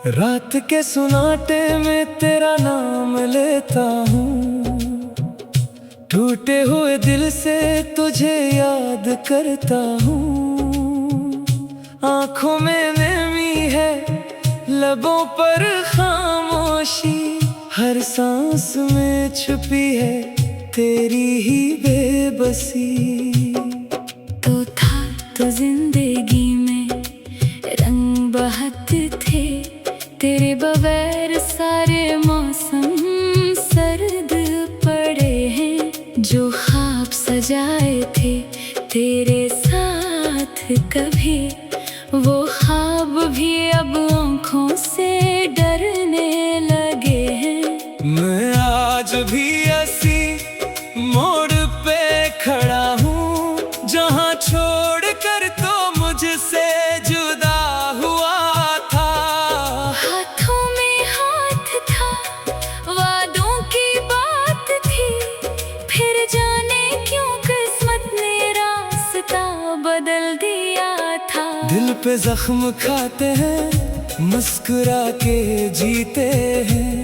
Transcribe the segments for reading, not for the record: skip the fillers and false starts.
रात के सुनाटे में तेरा नाम लेता हूँ, टूटे हुए दिल से तुझे याद करता हूँ। आँखों में नमी है, लबों पर खामोशी, हर सांस में छुपी है तेरी ही बेबसी। तो था तो जिंदगी में रंग बहते थे, तेरे बगैर सारे मौसम सर्द पड़े हैं। जो ख्वाब सजाए थे तेरे साथ कभी, वो ख्वाब भी अब आँखों से डरने लगे हैं। मैं आज भी ऐसी मोड़ पे खड़ा हूँ, जहाँ छोड़ कर तो मुझसे जुदा हुआ था। हाथों में हाथ था, वादों की बात थी, फिर जाने क्यों किस्मत ने रास्ता बदल दिया था। दिल पे जख्म खाते हैं, मुस्कुरा के जीते हैं।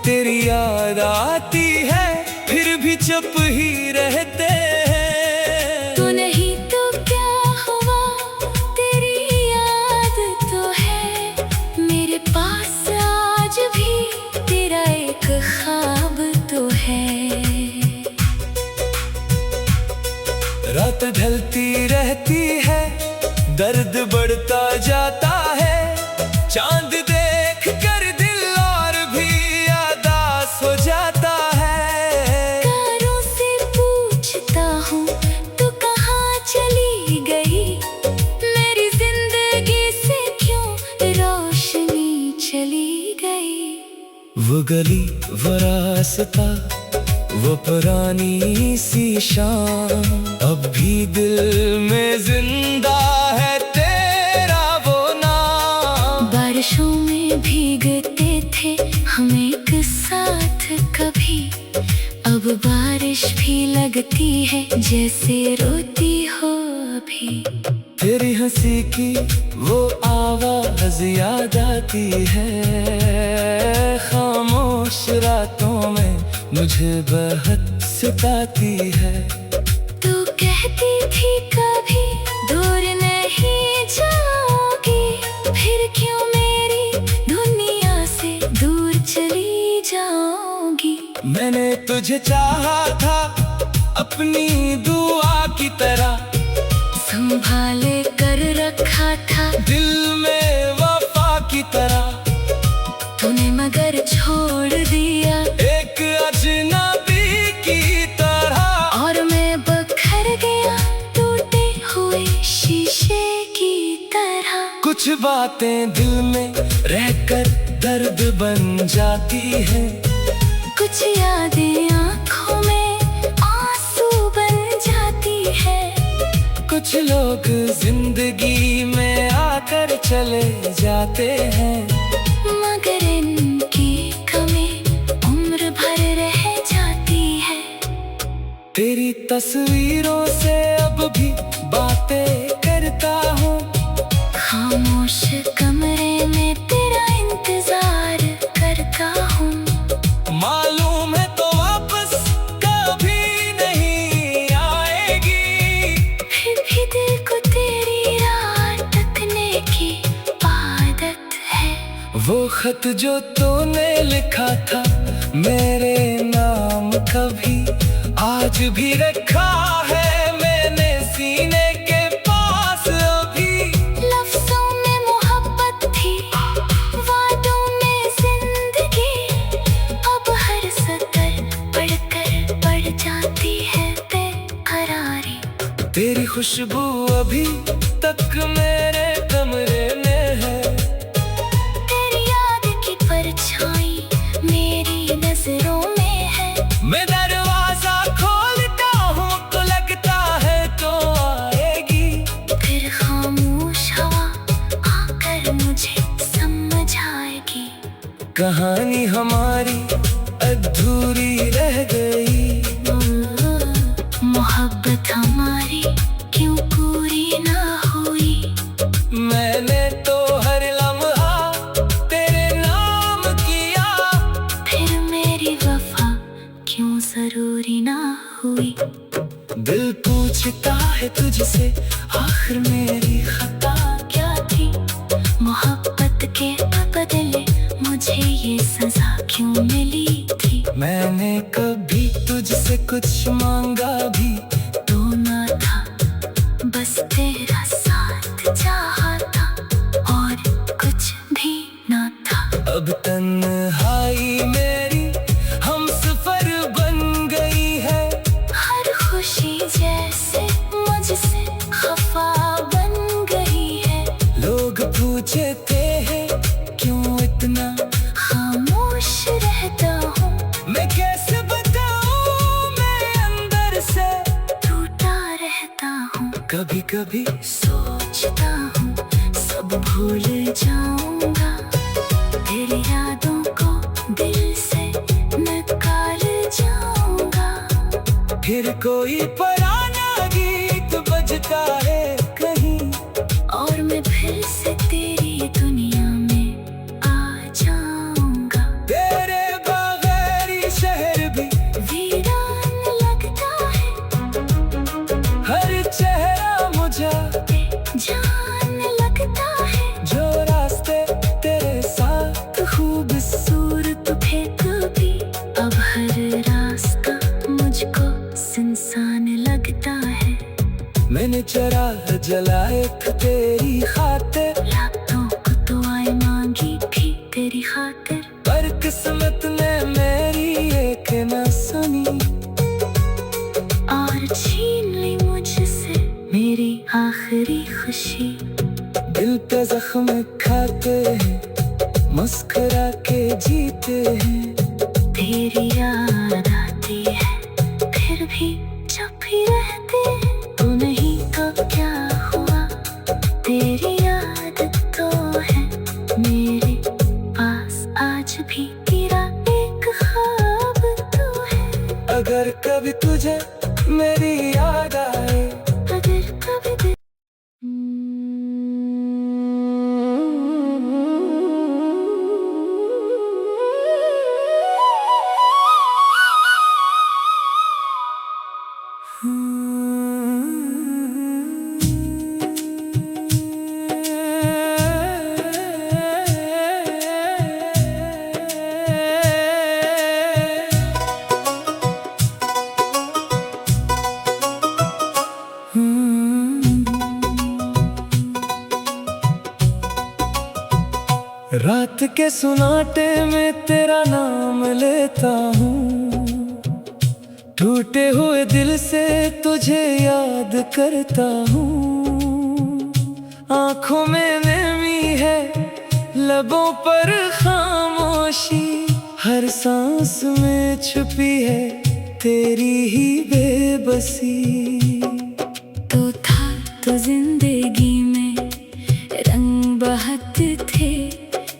तेरी याद आती है, फिर भी चुप ही रहते हैं। तू नहीं तो क्या हुआ, तेरी याद तो है मेरे पास आज भी, तेरा एक ख्वाब तो है। रात ढलती रहती है, दर्द बढ़ता जाता है। चांद देख कर दिल और भी उदास हो जाता है। तारों से पूछता हूँ तू कहाँ चली गई, मेरी जिंदगी से क्यों रोशनी चली गई। वो गली, वो रास्ता, वो पुरानी सी शाम, अब भी दिल में जिंदा है तेरा वो नाम। बारिशों में भीगते थे हम एक साथ कभी, अब बारिश भी लगती है जैसे रोती हो अभी। तेरी हंसी की वो आवाज याद आती है, खामोश रातों में मुझे बहुत सताती है। तू कहती थी कभी दूर नहीं जाओगी, फिर क्यों मेरी दुनिया से दूर चली जाओगी। मैंने तुझे चाहा था अपनी दुआ की तरह, संभाले कर रखा था दिल में वफा की तरह। तूने मगर छोड़ दिया एक अजनबी की तरह, और मैं बखर गया टूटे हुए शीशे की तरह। कुछ बातें दिल में रहकर दर्द बन जाती हैं, कुछ यादें आँखों में आंसू बन जाती है। कुछ लोग जिंदगी में आकर चले जाते हैं, मगर इनकी कमी उम्र भर रह जाती है। तेरी तस्वीरों से अब भी बातें करता हूँ, खामोश कमरे में तेरा इंतजार करता हूँ। मालूम है तो वापस कभी नहीं आएगी, फिर भी दिल को तेरी राह तकने की आदत है। वो खत जो तूने लिखा था मेरे नाम कभी, आज भी रखा है मैंने सीने के पास अभी। लफ्ज़ों में मोहब्बत थी, वादों में जिंदगी, अब हर सतर पढ़कर बढ़ जाती है बेकरारी। तेरी खुशबू अभी तक मेरे कमरे में है। तेरी याद की परछाई मेरी नजरों में है। मैं दरवाजा खोलता हूँ तो लगता है तो आएगी। फिर खामोश हवा आकर मुझे समझाएगी। कहानी हमारी अधूरी रह गई। मोहब्बत हमारी क्यों पूरी ना हुई। मैंने तो हर लम्हा तेरे नाम किया। फिर मेरी वफा क्यों जरूरी ना हुई। दिल पूछता है तुझसे आखिर मेरी खता क्या थी मोहब्बत के बदले मुझे ये सजा क्यों मिली थी। मैंने कभी तुझसे कुछ मांगा भी तो ना था, बस तेरा साथ चाहा था और कुछ भी ना था। अब तन्हाई मेरी हमसफर बन गई है। हर खुशी जैसे मुझसे खफा बन गई है। लोग पूछते हैं क्यों इतना खामोश रहता हूँ। मैं कैसे बताऊं मैं अंदर से टूटा रहता हूँ। कभी कभी सोचता हूँ सब भूल जाऊंगा। तेरी यादों को दिल से निकाल जाऊंगा। फिर कोई पुराना गीत बजता है कहीं और मैं फिर से तेरी दुनिया में आ जाऊंगा। तेरे बगैर ये शहर भी वीरान लगता है। हर चेहरा मुझे जान लगता है। जो रास्ते तेरे साथ खूबसूरत थे कभी, अब हर रास्ता मुझको सुनसान लगता है। मैंने चराग जलाए थे तेरी खातिर। रातों को दुआएं मांगी थी तेरी खातिर। पर किस्मत ने मेरी एक न सुनी और छीन ली मुझसे मेरी आखिरी खुशी। दिल पे जख्म खाते हैं मुस्कुरा के जीते हैं। तेरी याद आती है फिर भी चुप ही रहते हैं। तू नहीं तो क्या हुआ, तेरी याद तो है मेरे पास आज भी। तेरा एक ख्वाब तो है। अगर कभी तुझे मेरी याद आए अगर कभी दिल रात के सुनाटे में तेरा नाम लेता हूँ। टूटे हुए दिल से तुझे याद करता हूँ। आँखों में नमी है लबों पर खामोशी। हर सांस में छुपी है तेरी ही बेबसी। तो था तो जिंदगी में रंग बहत थे।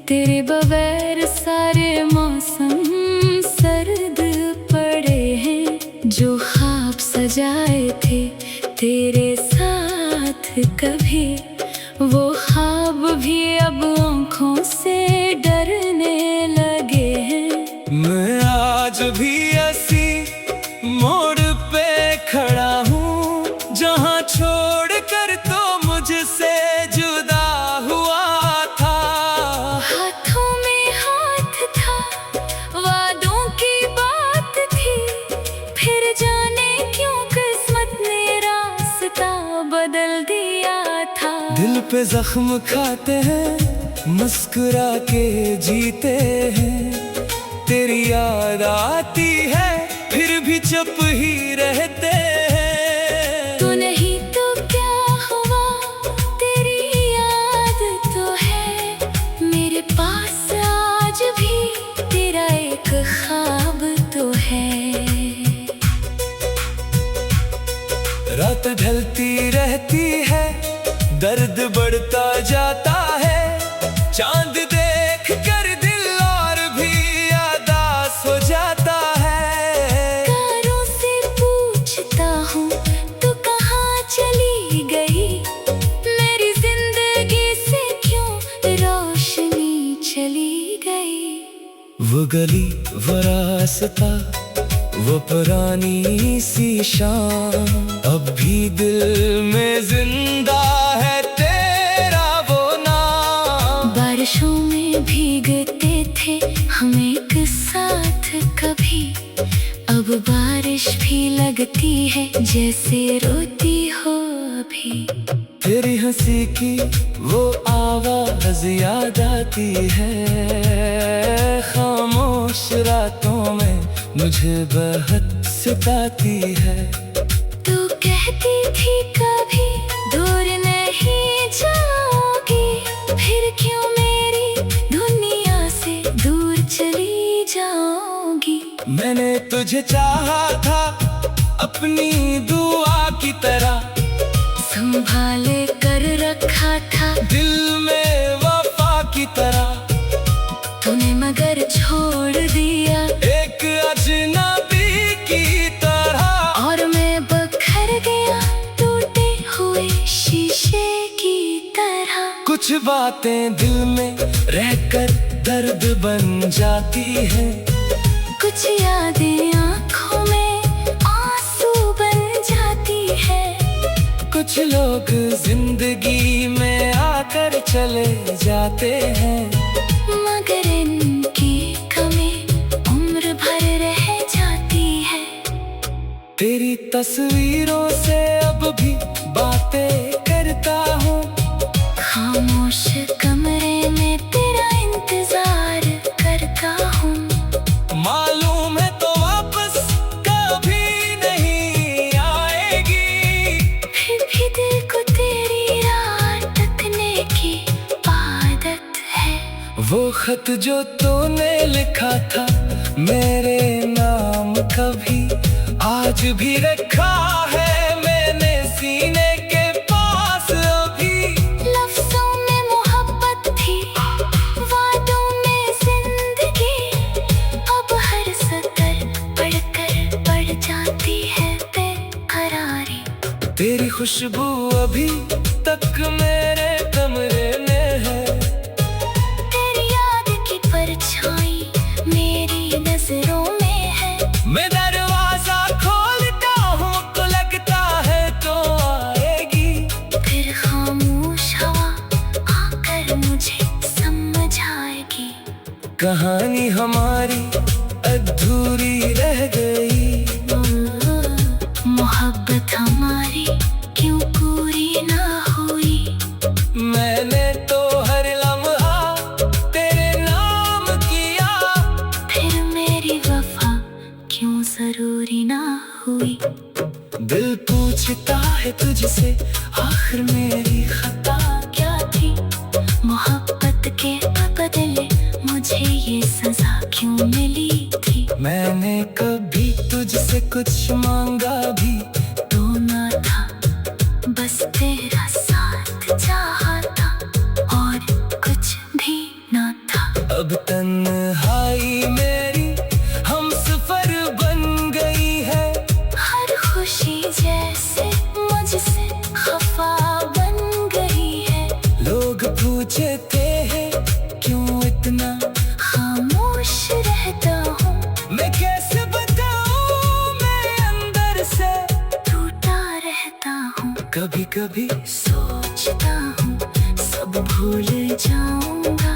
तेरे बगैर सारे मौसम सर्द पड़े हैं। जो ख्वाब सजाए थे तेरे साथ कभी, वो ख्वाब भी अब आँखों से डरने लगे हैं। मैं आज भी ऐसी मोड़ पे खड़ा हूँ जहाँ छोड़ कर तो मुझसे जुदा हुआ था। हाथों में हाथ था, वादों की बात थी। फिर जाने क्यों किस्मत ने रास्ता बदल दिया था। दिल पे जख्म खाते हैं मुस्कुरा के जीते हैं। तेरी याद आती है फिर भी चुप ही रहते हैं। तू नहीं तो क्या हुआ, दर्द बढ़ता जाता है। चांद देख कर दिल और भी उदास हो जाता है। तारों से पूछता हूँ तू कहाँ चली गई, मेरी जिंदगी से क्यों रोशनी चली गई। वो गली वो रास्ता वो पुरानी सी शाम, अब भी दिल में जिंदा है तेरा वो नाम। बारिशों में भीगते थे हम एक साथ कभी, अब बारिश भी लगती है जैसे रोती हो अभी। तेरी हंसी की वो आवाज याद आती है, खामोश रातों में मुझे बहुत सताती है। तू कहती थी कभी दूर नहीं जाओगी, फिर क्यों मेरी दुनिया से दूर चली जाओगी। मैंने तुझे चाहा था अपनी दुआ की तरह, संभाले कर रखा था दिल में वफा की तरह। तूने मगर छोड़ दिया एक अजनबी की तरह, और मैं बखर गया टूटे हुए शीशे की तरह। कुछ बातें दिल में रहकर दर्द बन जाती है, कुछ यादें आँखों में आंसू बन जाती है। कुछ लोग जिंदगी में आकर चले जाते हैं, मगर इनकी कमी उम्र भर रह जाती है। तेरी तस्वीरों से अब भी बातें करता हूँ, खामोश कमरे में तेरा इंतजार करता हूँ। मालूम है तो वापस कभी नहीं आएगी, फिर भी दिल को तेरी राह तकने की आदत है। वो खत जो तूने लिखा था मेरे नाम कभी, आज भी रखा है मैंने सीने के पास अभी। लफ्ज़ों में मोहब्बत थी, वादों में जिंदगी, अब हर सतर पढ़कर बढ़ जाती है बेकरारी। तेरी खुशबू अभी तक मेरे कमरे में है, तेरी याद की परछाई मेरी नजरों में है। मैं दरवाजा खोलता हूँ तो लगता है तो आएगी, फिर खामोश हवा आकर मुझे समझाएगी। कहानी हमारी अधूरी रह गई। मोहब्बत हमारी क्यों पूरी ना हुई। मैंने तो हर लम्हा तेरे नाम किया, फिर मेरी वफा क्यों जरूरी ना हुई। दिल पूछता है तुझसे आखिर मेरी खता क्या थी मोहब्बत के बदले मुझे ये सजा क्यों मिली थी। मैंने कभी तुझसे कुछ मांगा भी तो ना था, बस तेरा साथ चाहा था और कुछ भी ना था। अब तन्हाई मेरी हम सफर बन गई है, हर खुशी जैसे मुझसे खफा बन गई है। लोग पूछते हैं क्यों इतना खामोश रहता हूँ, मैं कैसे बताऊं मैं अंदर से टूटा रहता हूँ। कभी कभी सोचता हूँ सब भूल जाऊंगा,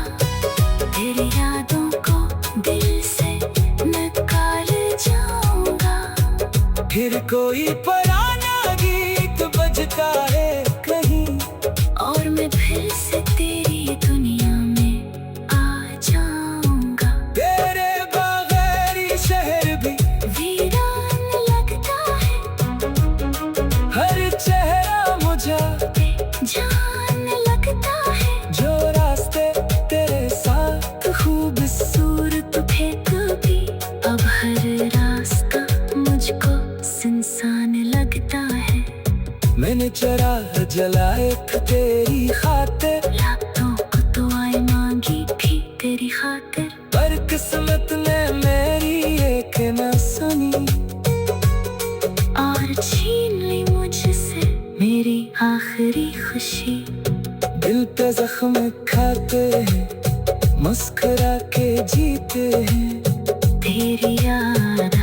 तेरी यादों को दिल से निकाल जाऊंगा। फिर कोई पुराना गीत बजता है कहीं, और मैं फिर से तेरी दुनिया में आ जाऊंगा। तेरे बगैर ये शहर भी वीरान लगता है, हर चेहरा मुझे जान लगता है। जो रास्ते तेरे साथ खूबसूरत थे कभी, अब हर रास्ता मुझको सुनसान जलाए थे तेरी खातिर, रातों को दुआएं मांगी थी तेरी खातिर, पर किस्मत ने मेरी एक न सुनी और छीन ली मुझसे मेरी आखिरी खुशी। दिल पे जख्म खाते हैं, मुस्कुरा के जीते हैं, तेरी याद